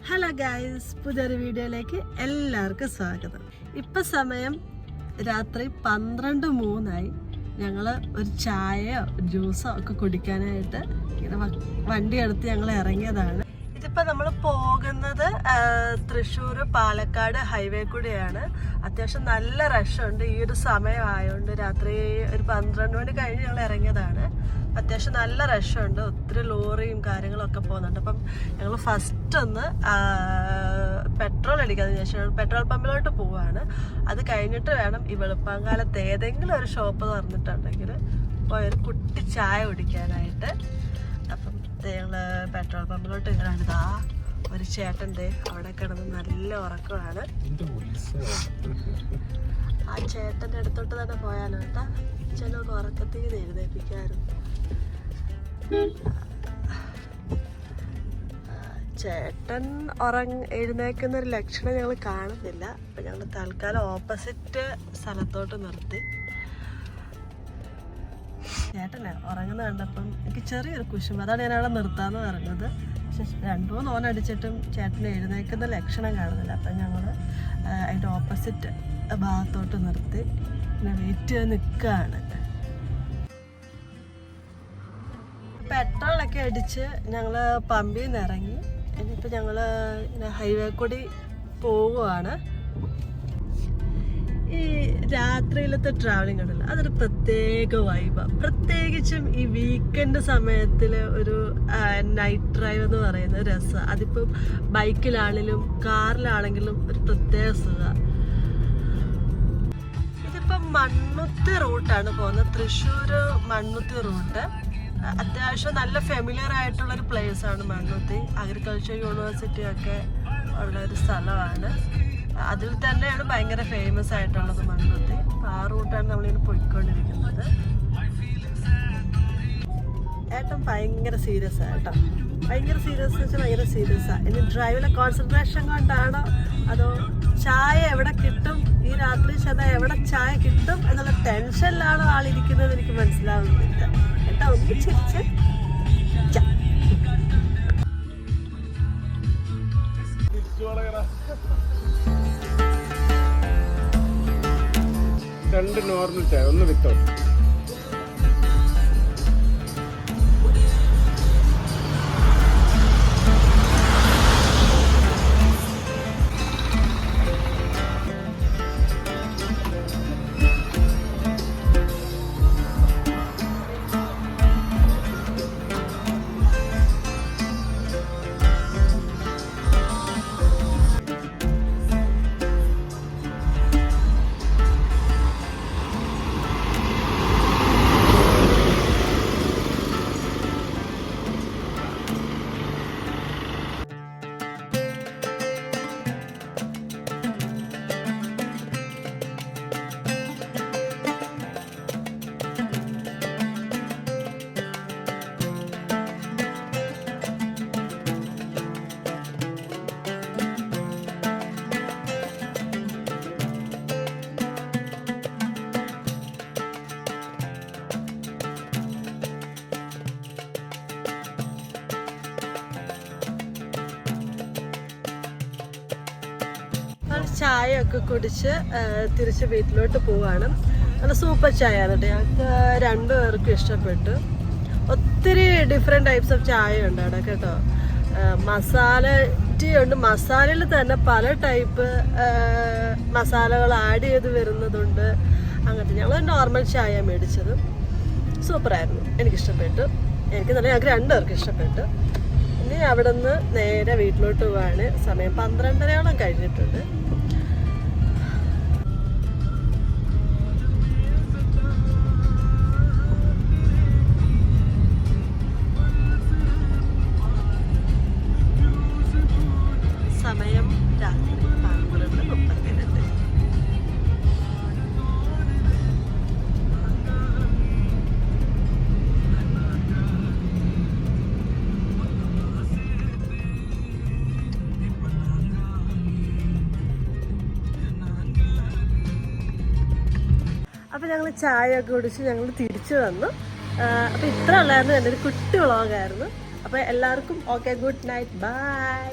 Hello guys, പുതിയൊരു വീഡിയോയിലേക്ക് എല്ലാവർക്കും സ്വാഗതം. ഇപ്പം സമയം രാത്രി 12:03. ഞങ്ങൾ ഒരു ചായയോ ജ്യൂസോ ഒക്കെ കുടിക്കാനായിട്ട് ഇങ്ങനെ വണ്ടി എടുത്ത് ഞങ്ങൾ ഇറങ്ങിയതാണ്. ഇതിപ്പോൾ നമ്മൾ പോകുന്നത് തൃശ്ശൂർ പാലക്കാട് ഹൈവേ കൂടെയാണ്. അത്യാവശ്യം നല്ല റഷുണ്ട്. ഈ ഒരു സമയമായതുകൊണ്ട് രാത്രി ഒരു 12 മണി കഴിഞ്ഞ് ഞങ്ങൾ ഇറങ്ങിയതാണ്. അത്യാവശ്യം നല്ല റഷുണ്ട്. ഒത്തിരി ലോറിയും കാര്യങ്ങളൊക്കെ പോകുന്നുണ്ട്. അപ്പം ഞങ്ങൾ ഫസ്റ്റ് ഒന്ന് പെട്രോൾ അടിക്കാമെന്ന് വിചാരിച്ചു പെട്രോൾ പമ്പിലോട്ട് പോവാണ്. അത് കഴിഞ്ഞിട്ട് വേണം ഈ വെളുപ്പാങ്കാലത്ത് ഏതെങ്കിലും ഒരു ഷോപ്പ് തുറന്നിട്ടുണ്ടെങ്കിൽ പോയൊരു കുട്ടി ചായ കുടിക്കാനായിട്ട്. അപ്പം ഞങ്ങൾ പെട്രോൾ പമ്പിലോട്ട് ഇതാ ഒരു ചേട്ടൻ്റെ അവിടെ കിടന്ന് നല്ല ഉറക്കമാണ്. ആ ചേട്ടൻ്റെ അടുത്തോട്ട് തന്നെ പോയാലോ കേട്ടാ, ചിലർക്ക് ഉറക്കത്തിൽ എഴുന്നേൽപ്പിക്കാറുണ്ട്. ചേട്ടൻ എഴുന്നേക്കുന്ന ഒരു ലക്ഷണം ഞങ്ങൾ കാണുന്നില്ല. അപ്പം ഞങ്ങൾ തൽക്കാലം ഓപ്പോസിറ്റ് സ്ഥലത്തോട്ട് നിർത്തി. ചേട്ടനെ ഉറങ്ങുന്ന കണ്ടപ്പം എനിക്ക് ചെറിയൊരു കുശും, അതാണ് ഞാൻ അവിടെ നിർത്താമെന്ന് പറഞ്ഞത്. പക്ഷെ 2-3 ഓൺ അടിച്ചിട്ടും ചേട്ടന് എഴുന്നേക്കുന്ന ലക്ഷണം കാണുന്നില്ല. അപ്പം ഞങ്ങൾ അതിൻ്റെ ഓപ്പോസിറ്റ് ഭാഗത്തോട്ട് നിർത്തി പിന്നെ വെയിറ്റ് ചെയ്ത് നിൽക്കുകയാണ്. പെട്രോളൊക്കെ അടിച്ച് ഞങ്ങൾ പമ്പിൽ നിന്ന് ഇറങ്ങി. ഇനിയിപ്പോൾ ഞങ്ങൾ ഹൈവേ കൂടി പോവുകയാണ്. ഈ രാത്രിയിലത്തെ ട്രാവലിംഗ് ഉണ്ടല്ലോ, അതൊരു പ്രത്യേക വൈബാണ്. പ്രത്യേകിച്ചും ഈ വീക്കെൻഡ് സമയത്തിൽ ഒരു നൈറ്റ് ഡ്രൈവ് എന്ന് പറയുന്ന രസമാണ്. അതിപ്പം ബൈക്കിലാണെങ്കിലും കാറിലാണെങ്കിലും ഒരു പ്രത്യേക സുഖമാണ്. ഇതിപ്പം മണ്ണുത്തി റൂട്ടാണ് പോകുന്നത്, തൃശ്ശൂർ മണ്ണുത്തി റൂട്ട്. അത്യാവശ്യം നല്ല ഫെമിലിയർ ആയിട്ടുള്ളൊരു പ്ലേസാണ് മണ്ണുത്തി. അഗ്രികൾച്ചർ യൂണിവേഴ്സിറ്റി ഒക്കെ ഉള്ളൊരു സ്ഥലമാണ്. അതിൽ തന്നെയാണ് ഭയങ്കര ഫേമസ് ആയിട്ടുള്ളത് മണ്ണുത്തി. ആ റൂട്ടാണ് നമ്മളിങ്ങനെ പോയിക്കൊണ്ടിരിക്കുന്നത്. ഏട്ടൻ ഭയങ്കര സീരിയസ് ആണ് കേട്ടോ. ഭയങ്കര സീരിയസ് വെച്ചാൽ ഭയങ്കര സീരിയസാണ്. ഇനി ഡ്രൈവിലെ കോൺസെൻട്രേഷൻ കൊണ്ടാണോ അതോ ചായ എവിടെ കിട്ടും, ഈ രാത്രി ചെന്നാൽ എവിടെ ചായ കിട്ടും എന്നുള്ള ടെൻഷനിലാണോ ആളിരിക്കുന്നത് എനിക്ക് മനസ്സിലാവുന്നില്ല. ഏട്ടാ ഒന്ന് ചിരിച്ച് രണ്ട് നോർമൽ ചായ, ഒന്ന് വിത്തൗട്ട്. ചായയൊക്കെ കുടിച്ച് തിരിച്ച് വീട്ടിലോട്ട് പോവാണ്. നല്ല സൂപ്പർ ചായയാണ് കേട്ടോ. ഞങ്ങൾക്ക് 2 പേർക്കും ഇഷ്ടപ്പെട്ടു. ഒത്തിരി ഡിഫറെൻറ്റ് ടൈപ്സ് ഓഫ് ചായ ഉണ്ട് അവിടെ കേട്ടോ. മസാല ടീ ഉണ്ട്. മസാലയിൽ തന്നെ പല ടൈപ്പ് മസാലകൾ ആഡ് ചെയ്ത് വരുന്നതുണ്ട്. അങ്ങനത്തെ ഞങ്ങൾ നോർമൽ ചായ മേടിച്ചത്. സൂപ്പറായിരുന്നു, എനിക്കിഷ്ടപ്പെട്ടു. ഞങ്ങൾക്ക് 2 പേർക്കും ഇഷ്ടപ്പെട്ടു. ഇനി അവിടെ നിന്ന് നേരെ വീട്ടിലോട്ട് പോവാണ്. സമയം 12:30 കഴിഞ്ഞിട്ടുണ്ട്. സമയം രാത്രി 12:32. അപ്പോൾ ഞങ്ങൾ ചായയൊക്കെ കുടിച്ച് ഞങ്ങൾ തിരിച്ചു വന്നു. അപ്പോൾ ഇത്ര ഉള്ളായിരുന്നു എൻ്റെ ഒരു കുട്ടി വ്ളോഗായിരുന്നു. അപ്പോൾ എല്ലാവർക്കും ഓക്കെ, ഗുഡ് നൈറ്റ്, ബൈ.